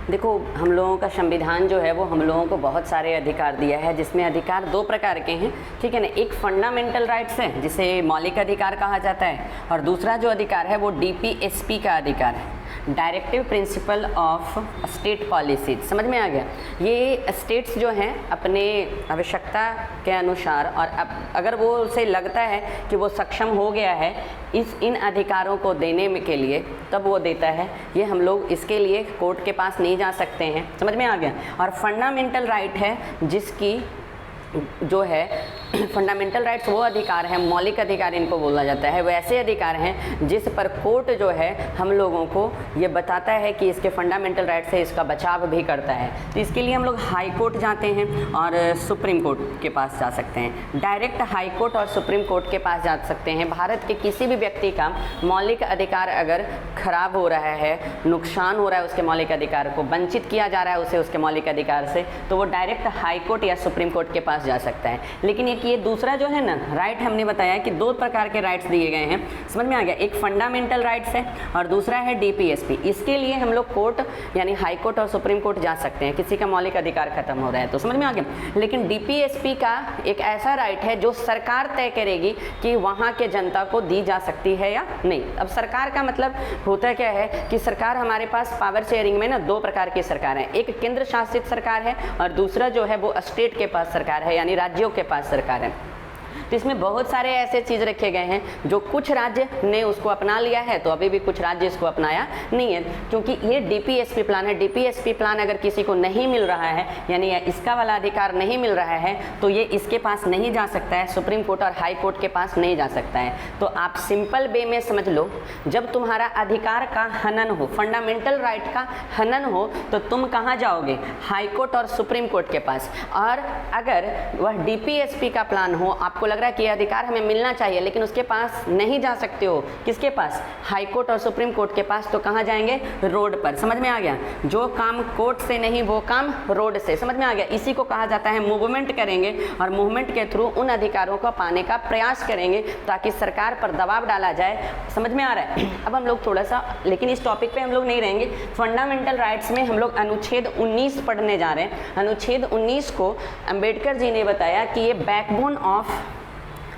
देखो, हम लोगों का संविधान जो है वो हम लोगों को बहुत सारे अधिकार दिया है, जिसमें अधिकार दो प्रकार के हैं, ठीक है ना। एक फंडामेंटल राइट्स है जिसे मौलिक अधिकार कहा जाता है, और दूसरा जो अधिकार है वो डीपीएसपी का अधिकार है, directive principle of state policy. समझ में आ गया। ये स्टेट्स जो हैं अपने आवश्यकता के अनुसार, और अब अगर वो उसे लगता है कि वो सक्षम हो गया है इन अधिकारों को देने में के लिए, तब वो देता है। ये हम लोग इसके लिए कोर्ट के पास नहीं जा सकते हैं। समझ में आ गया। और फंडामेंटल राइट है जिसकी जो है फंडामेंटल राइट्स वो अधिकार है, मौलिक अधिकार इनको बोला जाता है, वैसे अधिकार हैं जिस पर कोर्ट जो है हम लोगों को ये बताता है कि इसके फंडामेंटल राइट्स है, इसका बचाव भी करता है। तो इसके लिए हम लोग हाई कोर्ट जाते हैं और सुप्रीम कोर्ट के पास जा सकते हैं। डायरेक्ट हाई कोर्ट और सुप्रीम कोर्ट के पास जा सकते हैं। भारत के किसी भी व्यक्ति का मौलिक अधिकार अगर खराब हो रहा है, नुकसान हो रहा है, उसके मौलिक अधिकार को वंचित किया जा रहा है उसे उसके मौलिक अधिकार से, तो वो डायरेक्ट हाई कोर्ट या सुप्रीम कोर्ट के पास जा सकता है। लेकिन ये दूसरा जो है ना राइट, हमने बताया कि दो प्रकार के राइट्स दिए गए हैं। समझ में आ गया। एक फंडामेंटल राइट्स है और दूसरा है डीपीएसपी। इसके लिए हम लोग कोर्ट यानी हाई कोर्ट और सुप्रीम कोर्ट जा सकते हैं, किसी का मौलिक अधिकार खत्म हो रहा है तो। समझ में आ गया। लेकिन डीपीएसपी का एक ऐसा राइट है जो सरकार तय करेगी कि वहाँ के जनता को दी जा सकती है या नहीं। अब सरकार का मतलब होता क्या है कि सरकार, हमारे पास पावर शेयरिंग में ना दो प्रकार की सरकार है। एक केंद्र शासित सरकार है और दूसरा जो है वो स्टेट के पास सरकार है, यानी राज्यों के पास सरकार है। तो इसमें बहुत सारे ऐसे चीज़ रखे गए हैं जो कुछ राज्य ने उसको अपना लिया है, तो अभी भी कुछ राज्य इसको अपनाया नहीं है, क्योंकि ये डीपीएसपी प्लान है। डीपीएसपी प्लान अगर किसी को नहीं मिल रहा है, यानी इसका वाला अधिकार नहीं मिल रहा है, तो ये इसके पास नहीं जा सकता है, सुप्रीम कोर्ट और हाई कोर्ट के पास नहीं जा सकता है। तो आप सिंपल वे में समझ लो, जब तुम्हारा अधिकार का हनन हो, फंडामेंटल राइट का हनन हो, तो तुम कहाँ जाओगे? हाई कोर्ट और सुप्रीम कोर्ट के पास। और अगर वह डीपीएसपी का प्लान हो, आपको लग रहा है कि यह अधिकार हमें मिलना चाहिए, लेकिन उसके पास नहीं जा सकते हो, किसके पास? हाई कोर्ट और सुप्रीम कोर्ट के पास। तो कहाँ जाएंगे? रोड पर। समझ में आ गया। जो काम कोर्ट से नहीं वो काम रोड से। समझ में आ गया। इसी को कहा जाता है मूवमेंट करेंगे, और मूवमेंट के थ्रू उन अधिकारों को पाने का प्रयास करेंगे ताकि सरकार पर दबाव डाला जाए। समझ में आ रहा है। अब हम लोग थोड़ा सा, लेकिन इस टॉपिक पे हम लोग नहीं रहेंगे। फंडामेंटल राइट्स में हम लोग अनुच्छेद 19 पढ़ने जा रहे हैं। अनुच्छेद 19 को अंबेडकर जी ने बताया कि ये बैकबोन ऑफ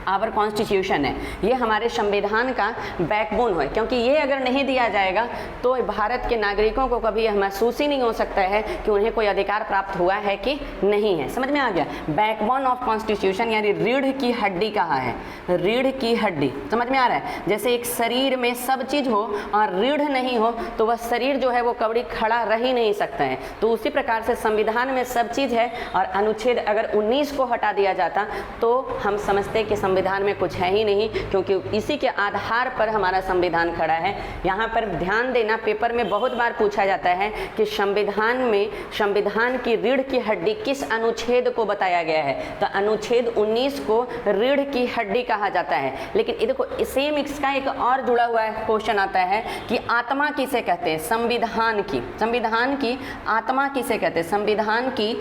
आवर कॉन्स्टिट्यूशन है, ये हमारे संविधान का बैकबोन है, क्योंकि ये अगर नहीं दिया जाएगा तो भारत के नागरिकों को कभी यह महसूस ही नहीं हो सकता है कि उन्हें कोई अधिकार प्राप्त हुआ है कि नहीं है। समझ में आ गया। बैकबोन ऑफ कॉन्स्टिट्यूशन यानी रीढ़ की हड्डी कहा है, रीढ़ की हड्डी। समझ में आ रहा है। जैसे एक शरीर में सब चीज़ हो और रीढ़ नहीं हो तो वह शरीर जो है वो कभी खड़ा रह ही नहीं सकता है, तो उसी प्रकार से संविधान में सब चीज़ है, और अनुच्छेद अगर 19 को हटा दिया जाता तो हम समझते कि संविधान में कुछ है ही नहीं, क्योंकि इसी के आधार पर हमारा संविधान खड़ा है। यहाँ पर ध्यान देना, पेपर में बहुत बार पूछा जाता है कि संविधान में संविधान की रीढ़ की हड्डी किस अनुच्छेद को बताया गया है, तो अनुच्छेद 19 को रीढ़ की हड्डी कहा जाता है। लेकिन ये देखो, सेम इसका एक और जुड़ा हुआ क्वेश्चन आता है कि आत्मा किसे कहते हैं? संविधान की आत्मा किसे कहते हैं? संविधान की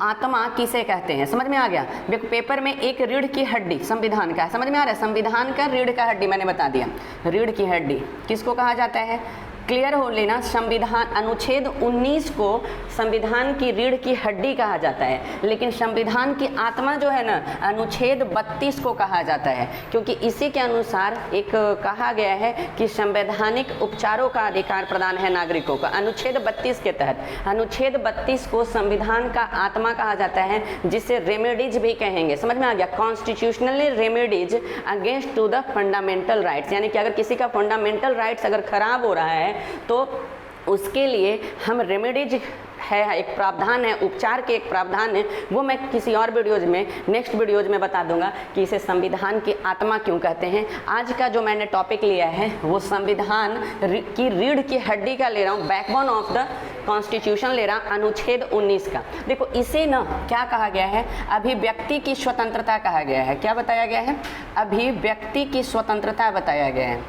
आत्मा किसे कहते हैं? समझ में आ गया। देखो, पेपर में एक रीढ़ की हड्डी संविधान का है। समझ में आ रहा है। संविधान का रीढ़ का हड्डी मैंने बता दिया। रीढ़ की हड्डी किसको कहा जाता है? क्लियर हो लेना। संविधान अनुच्छेद 19 को संविधान की रीढ़ की हड्डी कहा जाता है, लेकिन संविधान की आत्मा जो है ना, अनुच्छेद 32 को कहा जाता है, क्योंकि इसी के अनुसार एक कहा गया है कि संवैधानिक उपचारों का अधिकार प्रदान है नागरिकों का। अनुच्छेद 32 के तहत अनुच्छेद 32 को संविधान का आत्मा कहा जाता है, जिसे रेमेडीज भी कहेंगे। समझ में आ गया। Constitutionally remedies against to the fundamental rights, यानी कि अगर किसी का फंडामेंटल राइट्स अगर खराब हो रहा है तो उसके लिए हम रेमेडीज है, एक प्रावधान है, उपचार के एक प्रावधान है, वो मैं किसी और वीडियोज में, नेक्स्ट वीडियोज में बता दूंगा कि इसे संविधान की आत्मा क्यों कहते हैं। आज का जो मैंने टॉपिक लिया है वो संविधान की रीढ़ की हड्डी का ले रहा हूँ, बैकबोन ऑफ द कॉन्स्टिट्यूशन ले रहा, अनुच्छेद 19 का। देखो, इसे ना क्या कहा गया है? अभिव्यक्ति की स्वतंत्रता कहा गया है। क्या बताया गया है? अभिव्यक्ति की स्वतंत्रता बताया गया है।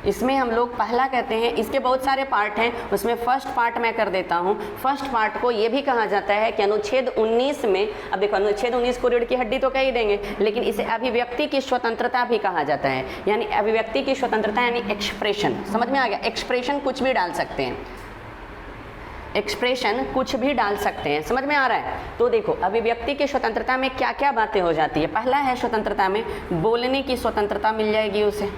इसमें हम लोग पहला कहते हैं, इसके बहुत सारे पार्ट हैं, उसमें फर्स्ट पार्ट मैं कर देता हूँ। फर्स्ट पार्ट को ये भी कहा जाता है कि अनुच्छेद 19 में, अब देखो अनुच्छेद 19 को रीढ़ की हड्डी तो कह ही देंगे, लेकिन इसे अभिव्यक्ति की स्वतंत्रता भी कहा जाता है। यानी अभिव्यक्ति की स्वतंत्रता यानी एक्सप्रेशन, समझ में आ गया। एक्सप्रेशन कुछ भी डाल सकते हैं, एक्सप्रेशन कुछ भी डाल सकते हैं, समझ में आ रहा है। तो देखो अभिव्यक्ति की स्वतंत्रता में क्या क्या बातें हो जाती है। पहला है स्वतंत्रता में बोलने की स्वतंत्रता मिल जाएगी उसे,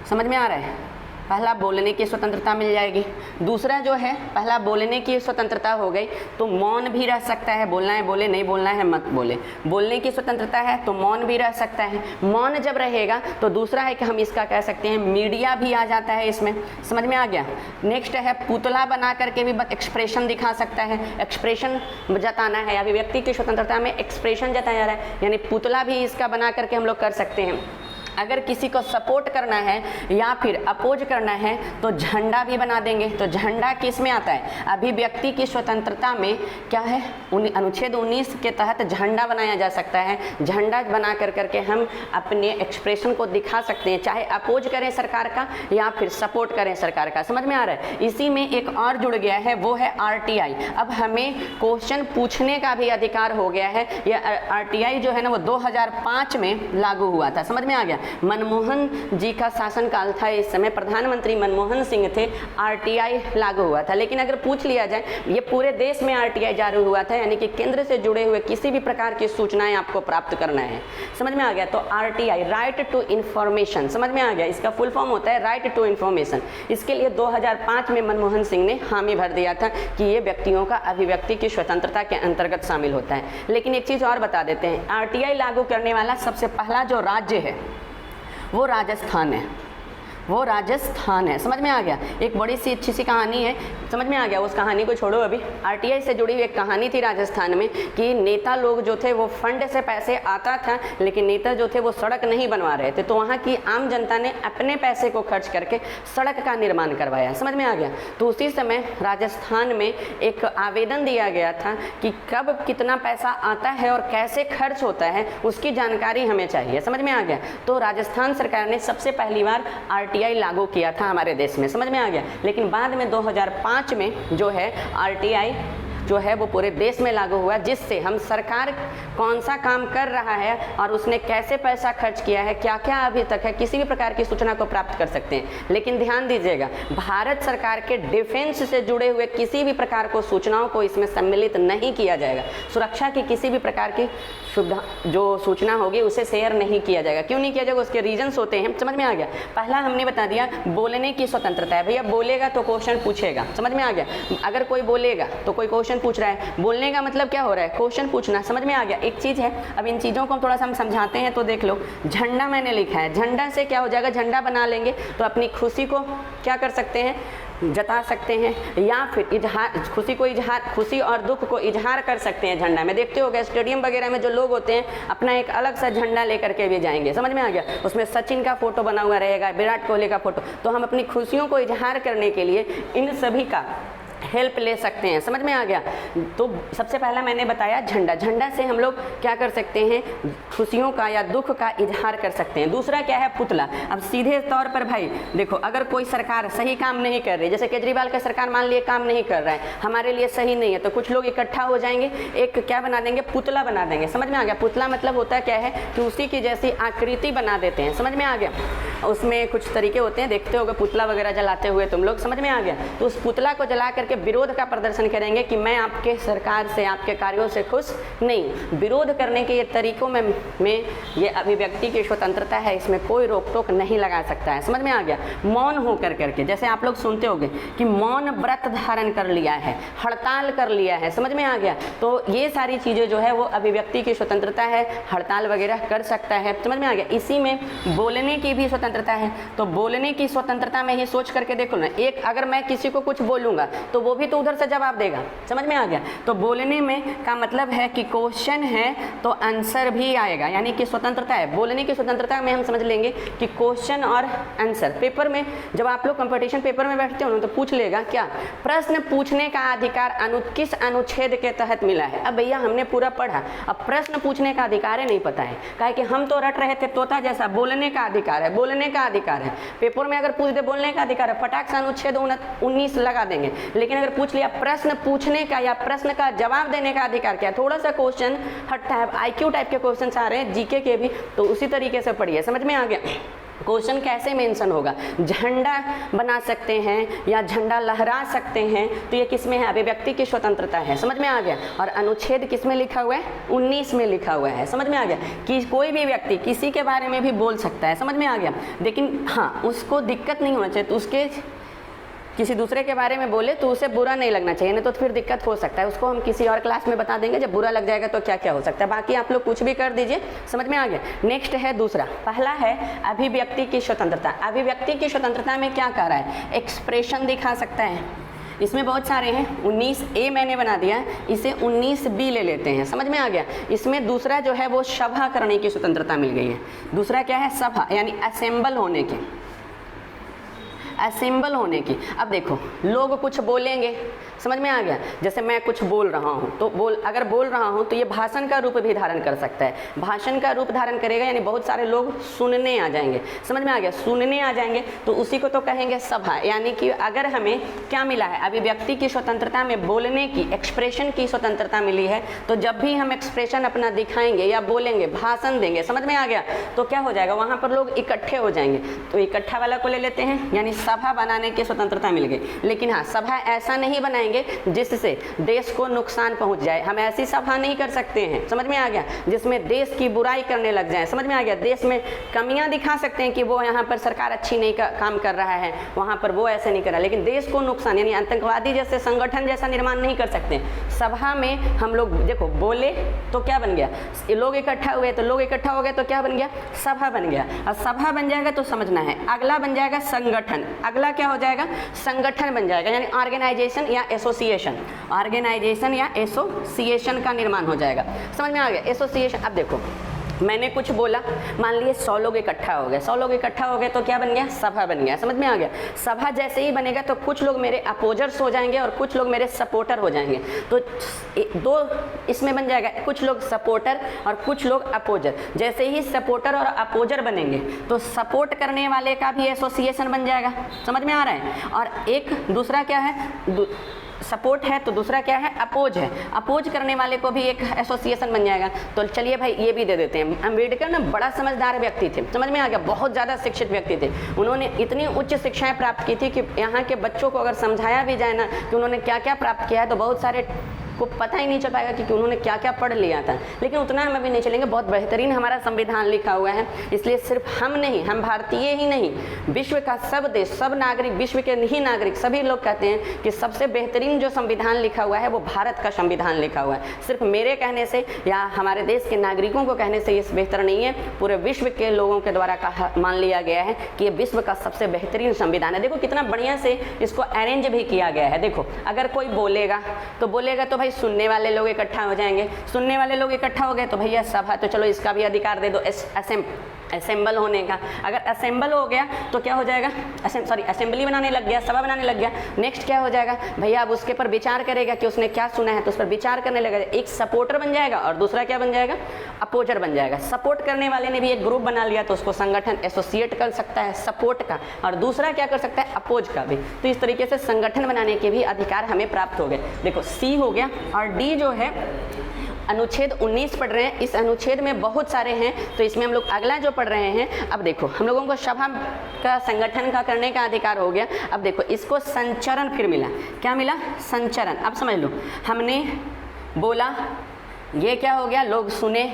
समझ में आ रहा है। पहला बोलने की स्वतंत्रता मिल जाएगी। दूसरा जो है, पहला बोलने की स्वतंत्रता हो गई तो मौन भी रह सकता है, बोलना है बोले, नहीं बोलना है मत बोले। बोलने की स्वतंत्रता है तो मौन भी रह सकता है। मौन जब रहेगा तो दूसरा है कि हम इसका कह सकते हैं मीडिया भी आ जाता है इसमें, समझ में आ गया। नेक्स्ट है पुतला बना करके भी एक्सप्रेशन दिखा सकता है, एक्सप्रेशन जताना है। अभिव्यक्ति की स्वतंत्रता में एक्सप्रेशन जताया जा रहा है, यानी पुतला भी इसका बना करके हम लोग कर सकते हैं। अगर किसी को सपोर्ट करना है या फिर अपोज करना है तो झंडा भी बना देंगे। तो झंडा किस में आता है, अभिव्यक्ति की स्वतंत्रता में क्या है, अनुच्छेद 19 के तहत झंडा बनाया जा सकता है। झंडा बना करके हम अपने एक्सप्रेशन को दिखा सकते हैं, चाहे अपोज करें सरकार का या फिर सपोर्ट करें सरकार का, समझ में आ रहा है। इसी में एक और जुड़ गया है, वो है RTI। अब हमें क्वेश्चन पूछने का भी अधिकार हो गया है। यह RTI जो है ना वो 2005 में लागू हुआ था, समझ में आ गया। मनमोहन जी का शासनकाल था, इस समय प्रधानमंत्री मनमोहन सिंह थे, RTI लागू हुआ था। लेकिन अगर पूछ लिया जाए, ये पूरे देश में RTI जारी हुआ था, यानी कि केंद्र से जुड़े हुए किसी भी प्रकार की सूचनाएं आपको प्राप्त करना है, समझ में आ गया। तो RTI राइट टू इंफॉर्मेशन, समझ में आ गया, इसका फुल फॉर्म होता है राइट टू इंफॉर्मेशन। इसके लिए 2005 में मनमोहन सिंह ने हामी भर दिया था कि ये व्यक्तियों का अभिव्यक्ति की स्वतंत्रता के अंतर्गत शामिल होता है। लेकिन एक चीज़ और बता देते हैं, RTI लागू करने वाला सबसे पहला जो राज्य है वो राजस्थान है, वो राजस्थान है, समझ में आ गया। एक बड़ी सी अच्छी सी कहानी है, समझ में आ गया। उस कहानी को छोड़ो, अभी RTI से जुड़ी हुई एक कहानी थी राजस्थान में कि नेता लोग जो थे वो फंड से पैसे आता था, लेकिन नेता जो थे वो सड़क नहीं बनवा रहे थे, तो वहाँ की आम जनता ने अपने पैसे को खर्च करके सड़क का निर्माण करवाया, समझ में आ गया। तो उसी समय राजस्थान में एक आवेदन दिया गया था कि कब कितना पैसा आता है और कैसे खर्च होता है उसकी जानकारी हमें चाहिए, समझ में आ गया। तो राजस्थान सरकार ने सबसे पहली बार RTI लागू किया था हमारे देश में, समझ में आ गया। लेकिन बाद में 2005 में जो है RTI जो है वो पूरे देश में लागू हुआ, जिससे हम सरकार कौन सा काम कर रहा है और उसने कैसे पैसा खर्च किया है, क्या क्या अभी तक है, किसी भी प्रकार की सूचना को प्राप्त कर सकते हैं। लेकिन ध्यान दीजिएगा, भारत सरकार के डिफेंस से जुड़े हुए किसी भी प्रकार को सूचनाओं को इसमें सम्मिलित नहीं किया जाएगा। सुरक्षा की किसी भी प्रकार की सुविधा जो सूचना होगी उसे शेयर नहीं किया जाएगा। क्यों नहीं किया जाएगा, उसके रीजंस होते हैं, समझ में आ गया। पहला हमने बता दिया बोलने की स्वतंत्रता है, भैया बोलेगा तो क्वेश्चन पूछेगा, समझ में आ गया। अगर कोई बोलेगा तो कोई क्वेश्चन पूछ रहा है, बोलने का मतलब क्या हो रहा है, क्वेश्चन पूछना, समझ में आ गया। एक चीज है, अब इन चीजों को थोड़ा सा हम समझाते हैं। तो देख लो, झंडा मैंने लिखा है, झंडा से क्या हो जाएगा, झंडा बना लेंगे तो अपनी खुशी को क्या कर सकते हैं, जता सकते हैं, या फिर इजहार, खुशी को इजहार, खुशी और दुख को इजहार कर सकते हैं झंडा में। देखते हो गए स्टेडियम वगैरह में जो लोग होते हैं अपना एक अलग सा झंडा लेकर के भी जाएंगे, समझ में आ गया। उसमें सचिन का फोटो बना हुआ रहेगा, विराट कोहली का फोटो। तो हम अपनी खुशियों को इजहार करने के लिए इन सभी का हेल्प ले सकते हैं, समझ में आ गया। तो सबसे पहला मैंने बताया झंडा, झंडा से हम लोग क्या कर सकते हैं, खुशियों का या दुख का इजहार कर सकते हैं। दूसरा क्या है, पुतला। अब सीधे तौर पर भाई देखो, अगर कोई सरकार सही काम नहीं कर रही, जैसे केजरीवाल का सरकार मान लिए काम नहीं कर रहा है, हमारे लिए सही नहीं है, तो कुछ लोग इकट्ठा हो जाएंगे, एक क्या बना देंगे, पुतला बना देंगे, समझ में आ गया। पुतला मतलब होता है क्या है कि उसी की जैसी आकृति बना देते हैं, समझ में आ गया। उसमें कुछ तरीके होते हैं, देखते होगे पुतला वगैरह जलाते हुए तुम लोग, समझ में आ गया। तो उस पुतला को जला करके विरोध का प्रदर्शन करेंगे कि मैं आपके सरकार से, आपके कार्यों से खुश नहीं। विरोध करने के ये तरीकों में ये अभिव्यक्ति की स्वतंत्रता है, इसमें कोई रोक टोक नहीं लगा सकता है, समझ में आ गया। मौन हो करके, जैसे आप लोग सुनते होंगे कि मौन व्रत धारण कर लिया है, हड़ताल कर लिया है, समझ में आ गया। तो ये सारी चीज़ें जो है वो अभिव्यक्ति की स्वतंत्रता है, हड़ताल वगैरह कर सकता है, समझ में आ गया। इसी में बोलने की भी स्वतंत्रता है। तो बोलने की स्वतंत्रता में ही सोच करके देखो ना, एक अगर मैं किसी को कुछ बोलूँगा तो वो भी तो उधर से जवाब देगा, समझ में आ गया। तो बोलने में का मतलब है कि क्वेश्चन है तो आंसर भी आएगा, यानी कि स्वतंत्रता है। बोलने की स्वतंत्रता में हम समझ लेंगे कि क्वेश्चन और आंसर। पेपर में जब आप लोग कंपटीशन पेपर में बैठते हो तो पूछ लेगा क्या, प्रश्न पूछने का अधिकार किस अनुच्छेद के तहत मिला है। अब भैया हमने पूरा पढ़ा, अब प्रश्न पूछने का अधिकार ही नहीं पता है, काहे कि हम तो रट रहे थे तोता जैसा बोलने का अधिकार है, बोलने बोलने का अधिकार है। पेपर में अगर पूछ दे बोलने का अधिकार है, फटाक से अनुच्छेद 19 लगा देंगे। लेकिन अगर पूछ लिया प्रश्न पूछने का या प्रश्न का जवाब देने का अधिकार क्या है, थोड़ा सा क्वेश्चन हटता है, IQ टाइप के क्वेश्चन आ रहे हैं, जीके के भी, तो उसी तरीके से पढ़िए। समझ में आ गया? क्वेश्चन कैसे मेंशन होगा, झंडा बना सकते हैं या झंडा लहरा सकते हैं, तो ये किस में है, अभिव्यक्ति की स्वतंत्रता है। समझ में आ गया? और अनुच्छेद किस में लिखा हुआ है, 19 में लिखा हुआ है। समझ में आ गया कि कोई भी व्यक्ति किसी के बारे में भी बोल सकता है। समझ में आ गया? लेकिन हाँ, उसको दिक्कत नहीं होना चाहिए, तो उसके किसी दूसरे के बारे में बोले तो उसे बुरा नहीं लगना चाहिए, नहीं तो फिर दिक्कत हो सकता है। उसको हम किसी और क्लास में बता देंगे, जब बुरा लग जाएगा तो क्या क्या हो सकता है। बाकी आप लोग कुछ भी कर दीजिए। समझ में आ गया? नेक्स्ट है दूसरा, पहला है अभिव्यक्ति की स्वतंत्रता। अभिव्यक्ति की स्वतंत्रता में क्या कह रहा है, एक्सप्रेशन दिखा सकता है। इसमें बहुत सारे हैं, 19A मैंने बना दिया है, इसे 19B ले लेते हैं। समझ में आ गया? इसमें दूसरा जो है वो सभा करने की स्वतंत्रता मिल गई है। दूसरा क्या है, सभा यानी असेंबल होने की, असेंबल होने की। अब देखो, लोग कुछ बोलेंगे, समझ में आ गया? जैसे मैं कुछ बोल रहा हूँ, तो अगर बोल रहा हूँ तो ये भाषण का रूप भी धारण कर सकता है। भाषण का रूप धारण करेगा यानी बहुत सारे लोग सुनने आ जाएंगे। समझ में आ गया? सुनने आ जाएंगे तो उसी को तो कहेंगे सभा। यानी कि अगर हमें क्या मिला है, अभिव्यक्ति की स्वतंत्रता में बोलने की, एक्सप्रेशन की स्वतंत्रता मिली है, तो जब भी हम एक्सप्रेशन अपना दिखाएंगे या बोलेंगे, भाषण देंगे, समझ में आ गया, तो क्या हो जाएगा, वहाँ पर लोग इकट्ठे हो जाएंगे। तो इकट्ठा वाला को ले लेते हैं, यानी सभा बनाने की स्वतंत्रता मिल गई। लेकिन हाँ, सभा ऐसा नहीं बनाएंगे जिससे देश को नुकसान पहुंच जाए। हम ऐसी सभा नहीं कर सकते हैं। समझ में आ गया? जिसमें देश की बुराई करने लग जाए। समझ में आ गया? देश में कमियां दिखा सकते हैं कि वो यहाँ पर सरकार अच्छी नहीं काम कर रहा है, वहाँ पर वो ऐसे नहीं कर रहा, लेकिन देश को नुकसान यानी आतंकवादी जैसे संगठन जैसा निर्माण नहीं कर सकते। सभा में हम लोग देखो बोले तो क्या बन गया, लोग इकट्ठा हुए तो लोग इकट्ठा हो गए तो क्या बन गया, सभा बन गया। और सभा बन जाएगा तो समझना है, अगला बन जाएगा संगठन। अगला क्या हो जाएगा, संगठन बन जाएगा, यानी ऑर्गेनाइजेशन या एसोसिएशन। ऑर्गेनाइजेशन या एसोसिएशन का निर्माण हो जाएगा। समझ में आ गया? एसोसिएशन। अब देखो, मैंने कुछ बोला, मान लिए 100 लोग इकट्ठा हो गए, 100 लोग इकट्ठा हो गए तो क्या बन गया, सभा बन गया। समझ में आ गया? सभा जैसे ही बनेगा तो कुछ लोग मेरे अपोजर्स हो जाएंगे और कुछ लोग मेरे सपोर्टर हो जाएंगे। तो दो इसमें बन जाएगा, कुछ लोग सपोर्टर और कुछ लोग अपोजर। जैसे ही सपोर्टर और अपोजर बनेंगे तो सपोर्ट करने वाले का भी एसोसिएशन बन जाएगा। समझ में आ रहा है? और एक दूसरा क्या है, सपोर्ट है तो दूसरा क्या है, अपोज है। अपोज करने वाले को भी एक एसोसिएशन बन जाएगा। तो चलिए भाई ये भी दे देते हैं। अम्बेडकर ना बड़ा समझदार व्यक्ति थे। समझ में आ गया? बहुत ज़्यादा शिक्षित व्यक्ति थे। उन्होंने इतनी उच्च शिक्षाएं प्राप्त की थी कि यहाँ के बच्चों को अगर समझाया भी जाए ना कि उन्होंने क्या क्या प्राप्त किया है तो बहुत सारे को पता ही नहीं चल पाएगा कि उन्होंने क्या क्या पढ़ लिया था। लेकिन उतना हम अभी नहीं चलेंगे। बहुत बेहतरीन हमारा संविधान लिखा हुआ है, इसलिए सिर्फ हम नहीं, हम भारतीय ही नहीं, विश्व का सब देश, सब नागरिक, विश्व के ही नागरिक सभी लोग कहते हैं कि सबसे बेहतरीन जो संविधान लिखा हुआ है वो भारत का संविधान लिखा हुआ है। सिर्फ मेरे कहने से या हमारे देश के नागरिकों को कहने से ये बेहतर नहीं है, पूरे विश्व के लोगों के द्वारा कहा मान लिया गया है कि ये विश्व का सबसे बेहतरीन संविधान है। देखो कितना बढ़िया से इसको अरेंज भी किया गया है। देखो अगर कोई बोलेगा तो भाई सुनने वाले लोग इकट्ठा हो जाएंगे, सुनने वाले लोग इकट्ठा हो गए तो भैया सभा, तो चलो इसका भी अधिकार दे दो असेंबल होने का। अगर असेंबल हो गया तो क्या हो जाएगा, असेंबली बनाने लग गया, सभा बनाने लग गया। नेक्स्ट क्या हो जाएगा भैया, अब उसके पर विचार करेगा कि उसने क्या सुना है तो उस पर विचार करने लगेगा। एक सपोर्टर बन जाएगा और दूसरा क्या बन जाएगा, अपोजर बन जाएगा। सपोर्ट करने वाले ने भी एक ग्रुप बना लिया तो उसको संगठन एसोसिएट कर सकता है सपोर्ट का, और दूसरा क्या कर सकता है, अपोज का भी। तो इस तरीके से संगठन बनाने के भी अधिकार हमें प्राप्त हो गए। देखो सी हो गया, और डी जो है अनुच्छेद 19 पढ़ रहे हैं। इस अनुच्छेद में बहुत सारे हैं तो इसमें हम लोग अगला जो पढ़ रहे हैं, अब देखो हम लोगों को सभा का संगठन का करने का अधिकार हो गया। अब देखो इसको संचरण फिर मिला, क्या मिला, संचरण। अब समझ लो, हमने बोला, ये क्या हो गया, लोग सुने,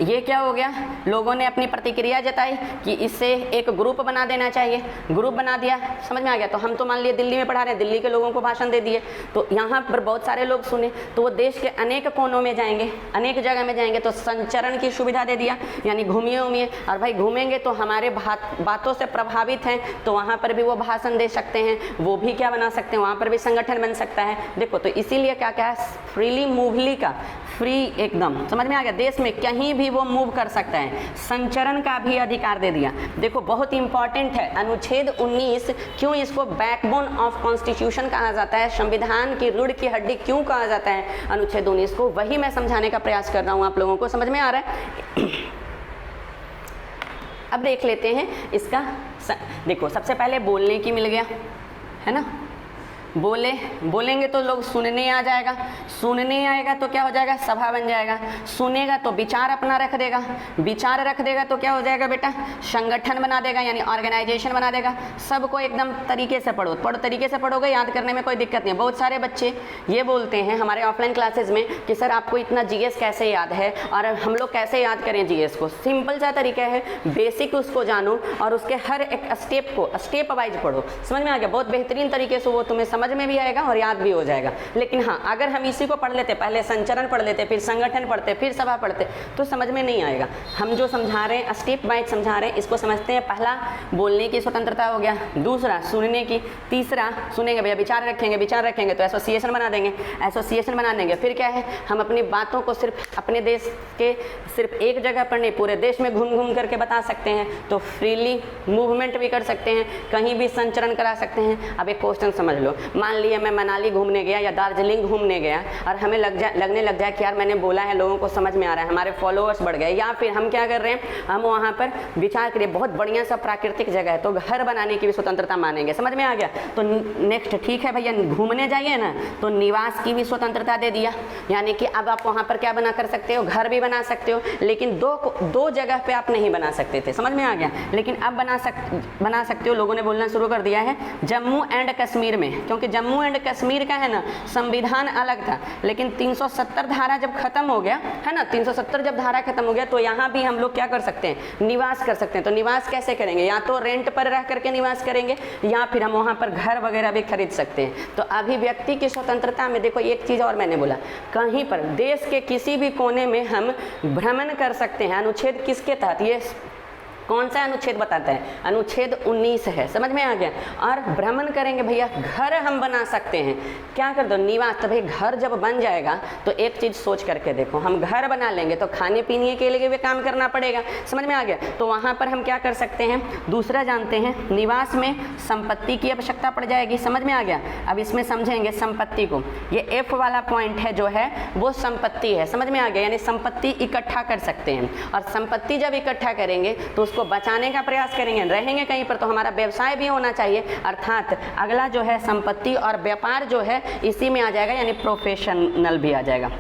ये क्या हो गया, लोगों ने अपनी प्रतिक्रिया जताई कि इससे एक ग्रुप बना देना चाहिए, ग्रुप बना दिया। समझ में आ गया? तो हम तो मान लिए दिल्ली में पढ़ा रहे हैं, दिल्ली के लोगों को भाषण दे दिए, तो यहाँ पर बहुत सारे लोग सुने, तो वो देश के अनेक कोनों में जाएंगे, अनेक जगह में जाएंगे, तो संचरण की सुविधा दे दिया, यानी घूमिए उमिए। और भाई घूमेंगे तो हमारे बातों से प्रभावित हैं तो वहाँ पर भी वो भाषण दे सकते हैं, वो भी क्या बना सकते हैं, वहाँ पर भी संगठन बन सकता है। देखो तो इसीलिए क्या क्या है, फ्रीली मूवली का, फ्री एकदम, समझ में आ गया, देश में कहीं भी वो मूव कर सकता है। संचरण का भी अधिकार दे दिया। देखो बहुत इंपॉर्टेंट है अनुच्छेद 19, क्यों इसको बैकबोन ऑफ कॉन्स्टिट्यूशन कहा जाता है, संविधान की रीढ़ की हड्डी क्यों कहा जाता है अनुच्छेद 19 को, वही मैं समझाने का प्रयास कर रहा हूँ आप लोगों को। समझ में आ रहा है? अब देख लेते हैं इसका देखो, सबसे पहले बोलने की मिल गया, है ना, बोलेंगे तो लोग सुनने आ जाएगा, सुनने आएगा तो क्या हो जाएगा, सभा बन जाएगा, सुनेगा तो विचार अपना रख देगा, विचार रख देगा तो क्या हो जाएगा बेटा, संगठन बना देगा, यानी ऑर्गेनाइजेशन बना देगा। सबको एकदम तरीके से पढ़ो, तरीके से पढ़ोगे, याद करने में कोई दिक्कत नहीं है। बहुत सारे बच्चे ये बोलते हैं हमारे ऑफलाइन क्लासेज में कि सर आपको इतना जीएस कैसे याद है और हम लोग कैसे याद करें जीएस को। सिंपल सा तरीका है, बेसिक उसको जानो और उसके हर एक स्टेप को स्टेप वाइज पढ़ो। समझ में आ गया, बहुत बेहतरीन तरीके से वो तुम्हें समझ में भी आएगा और याद भी हो जाएगा। लेकिन हाँ, अगर हम इसी को पढ़ लेते, पहले संचरण पढ़ लेते, फिर संगठन पढ़ते, फिर सभा पढ़ते, तो समझ में नहीं आएगा। हम जो समझा रहे हैं स्टेप बाय समझा रहे हैं, इसको समझते हैं। पहला बोलने की स्वतंत्रता हो गया, दूसरा सुनने की, तीसरा सुनेंगे भैया विचार रखेंगे, विचार रखेंगे तो एसोसिएशन बना देंगे, एसोसिएशन बना देंगे। फिर क्या है, हम अपनी बातों को सिर्फ अपने देश के सिर्फ एक जगह पर नहीं, पूरे देश में घूम घूम करके बता सकते हैं, तो फ्रीली मूवमेंट भी कर सकते हैं, कहीं भी संचरण करा सकते हैं। अब एक क्वेश्चन समझ लो, मान लिया मैं मनाली घूमने गया या दार्जिलिंग घूमने गया और हमें लगने लग जाए कि यार मैंने बोला है, लोगों को समझ में आ रहा है, हमारे फॉलोअर्स बढ़ गए, या फिर हम क्या कर रहे हैं, हम वहाँ पर विचार करिए बहुत बढ़िया सा प्राकृतिक जगह है तो घर बनाने की भी स्वतंत्रता मानेंगे। समझ में आ गया, तो नेक्स्ट ठीक है भैया घूमने जाइए ना, तो निवास की भी स्वतंत्रता दे दिया, यानी कि अब आप वहाँ पर क्या बना कर सकते हो, घर भी बना सकते हो, लेकिन दो जगह पे आप नहीं बना सकते थे। समझ में आ गया, लेकिन अब बना सकते हो। लोगों ने बोलना शुरू कर दिया है जम्मू एंड कश्मीर में, क्योंकि जम्मू एंड कश्मीर का है ना संविधान अलग था, लेकिन 370 धारा जब खत्म हो गया है ना, 370 जब धारा खत्म हो गया तो यहाँ भी हम लोग क्या कर सकते हैं, निवास कर सकते हैं। तो निवास कैसे करेंगे, या तो रेंट पर रह करके निवास करेंगे या फिर हम वहाँ पर घर वगैरह भी खरीद सकते हैं। तो अभिव्यक्ति की स्वतंत्रता में देखो एक चीज़ और मैंने बोला, कहीं पर देश के किसी भी कोने में हम भ्रमण कर सकते हैं। अनुच्छेद किसके तहत, ये कौन सा अनुच्छेद बताता है, अनुच्छेद 19 है। समझ में आ गया, और भ्रमण करेंगे भैया, घर हम बना सकते हैं, क्या कर दो निवास। तो भाई घर जब बन जाएगा तो एक चीज़ सोच करके देखो, हम घर बना लेंगे तो खाने पीने के लिए भी काम करना पड़ेगा। समझ में आ गया, तो वहाँ पर हम क्या कर सकते हैं, दूसरा जानते हैं, निवास में संपत्ति की आवश्यकता पड़ जाएगी। समझ में आ गया, अब इसमें समझेंगे संपत्ति को, ये F वाला पॉइंट है जो है वो संपत्ति है। समझ में आ गया, यानी संपत्ति इकट्ठा कर सकते हैं, और संपत्ति जब इकट्ठा करेंगे तो को बचाने का प्रयास करेंगे। रहेंगे कहीं पर तो हमारा व्यवसाय भी होना चाहिए, अर्थात अगला जो है संपत्ति और व्यापार जो है इसी में आ जाएगा, यानी प्रोफेशनल भी आ जाएगा।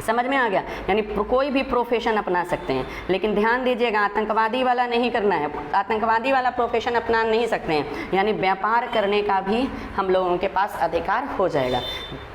समझ में आ गया, यानी कोई भी प्रोफेशन अपना सकते हैं, लेकिन ध्यान दीजिएगा आतंकवादी वाला नहीं करना है, आतंकवादी वाला प्रोफेशन अपना नहीं सकते हैं, यानी व्यापार करने का भी हम लोगों के पास अधिकार हो जाएगा।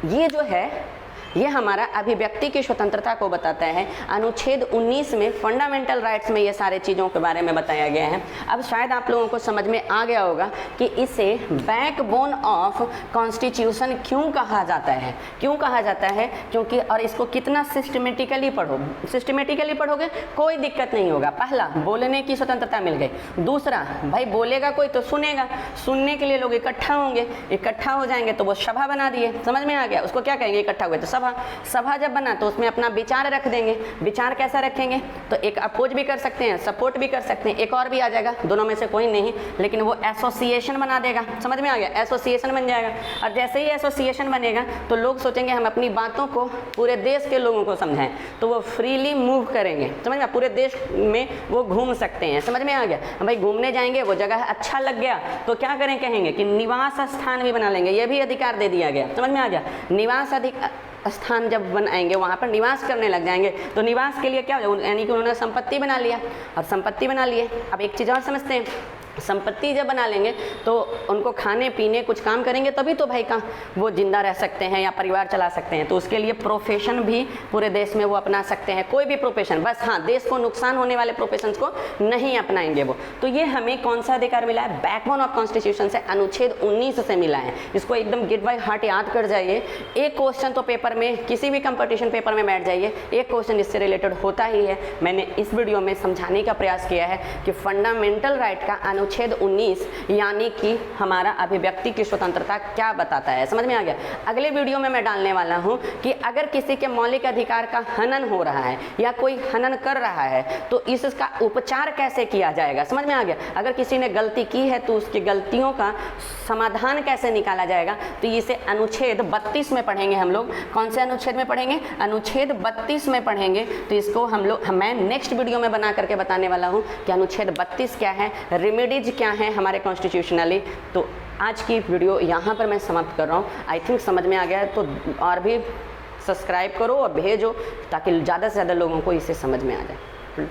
ये जो है ये हमारा अभिव्यक्ति की स्वतंत्रता को बताता है। अनुच्छेद 19 में फंडामेंटल राइट्स में ये सारे चीज़ों के बारे में बताया गया है। अब शायद आप लोगों को समझ में आ गया होगा कि इसे बैकबोन ऑफ कॉन्स्टिट्यूशन क्यों कहा जाता है। क्यों कहा जाता है, क्योंकि और इसको कितना सिस्टमेटिकली पढ़ो, सिस्टमेटिकली पढ़ोगे कोई दिक्कत नहीं होगा। पहला, बोलने की स्वतंत्रता मिल गई। दूसरा, भाई बोलेगा कोई तो सुनेगा, सुनने के लिए लोग इकट्ठा होंगे, इकट्ठा हो जाएंगे तो वो सभा बना दिए। समझ में आ गया, उसको क्या कहेंगे, इकट्ठा हुए तो सभा जब बना तो उसमें अपना विचार रख देंगे। विचार कैसा रखेंगे, तो एक अपोज भी कर सकते हैं, सपोर्ट भी कर सकते हैं, एक और भी आ जाएगा, दोनों में से कोई नहीं, लेकिन वो एसोसिएशन बना देगा। समझ में आ गया, एसोसिएशन बन जाएगा। और जैसे ही एसोसिएशन बनेगा तो लोग सोचेंगे हम अपनी बातों को पूरे देश के लोगों को समझाएं, तो वो फ्रीली मूव करेंगे। समझ में, पूरे देश में वो घूम सकते हैं। समझ में आ गया, भाई घूमने जाएंगे, वो जगह अच्छा लग गया तो क्या करें, कहेंगे कि निवास स्थान भी बना लेंगे, ये भी अधिकार दे दिया गया। समझ में आ गया, निवास स्थान जब बनाएंगे वहाँ पर निवास करने लग जाएंगे, तो निवास के लिए क्या हो, यानी कि उन्होंने संपत्ति बना लिया, और संपत्ति बना लिए। अब एक चीज़ और समझते हैं, संपत्ति जब बना लेंगे तो उनको खाने पीने कुछ काम करेंगे तभी तो भाई का वो जिंदा रह सकते हैं या परिवार चला सकते हैं। तो उसके लिए प्रोफेशन भी पूरे देश में वो अपना सकते हैं, कोई भी प्रोफेशन, बस हाँ देश को नुकसान होने वाले प्रोफेशंस को नहीं अपनाएंगे वो। तो ये हमें कौन सा अधिकार मिला है, बैकबोन ऑफ कॉन्स्टिट्यूशन से, अनुच्छेद 19 से मिला है। इसको एकदम गेट बाय हार्ट याद कर जाइए। एक क्वेश्चन तो पेपर में, किसी भी कंपटीशन पेपर में बैठ जाइए, एक क्वेश्चन इससे रिलेटेड होता ही है। मैंने इस वीडियो में समझाने का प्रयास किया है कि फंडामेंटल राइट का अनुच्छेद 19 यानी कि हमारा अभिव्यक्ति की स्वतंत्रता क्या बताता है। समझ में आ गया। अगले वीडियो में मैं डालने वाला हूं कि अगर किसी के मौलिक अधिकार का हनन हो रहा है या कोई हनन कर रहा है तो इसका उपचार कैसे किया जाएगा। समझ में आ गया। अगर किसी ने गलती की है तो उसकी गलतियों का समाधान कैसे निकाला जाएगा, तो इसे अनुच्छेद 32 में पढ़ेंगे हम लोग। कौन से अनुच्छेद में पढ़ेंगे? अनुच्छेद 32 में पढ़ेंगे। तो इसको मैं नेक्स्ट वीडियो में बना करके बताने वाला हूं कि अनुच्छेद 32 क्या है, रेमेडीज क्या है हमारे कॉन्स्टिट्यूशनली। तो आज की वीडियो यहाँ पर मैं समाप्त कर रहा हूँ। आई थिंक समझ में आ गया है, तो और भी सब्सक्राइब करो और भेजो ताकि ज़्यादा से ज़्यादा लोगों को इसे समझ में आ जाए।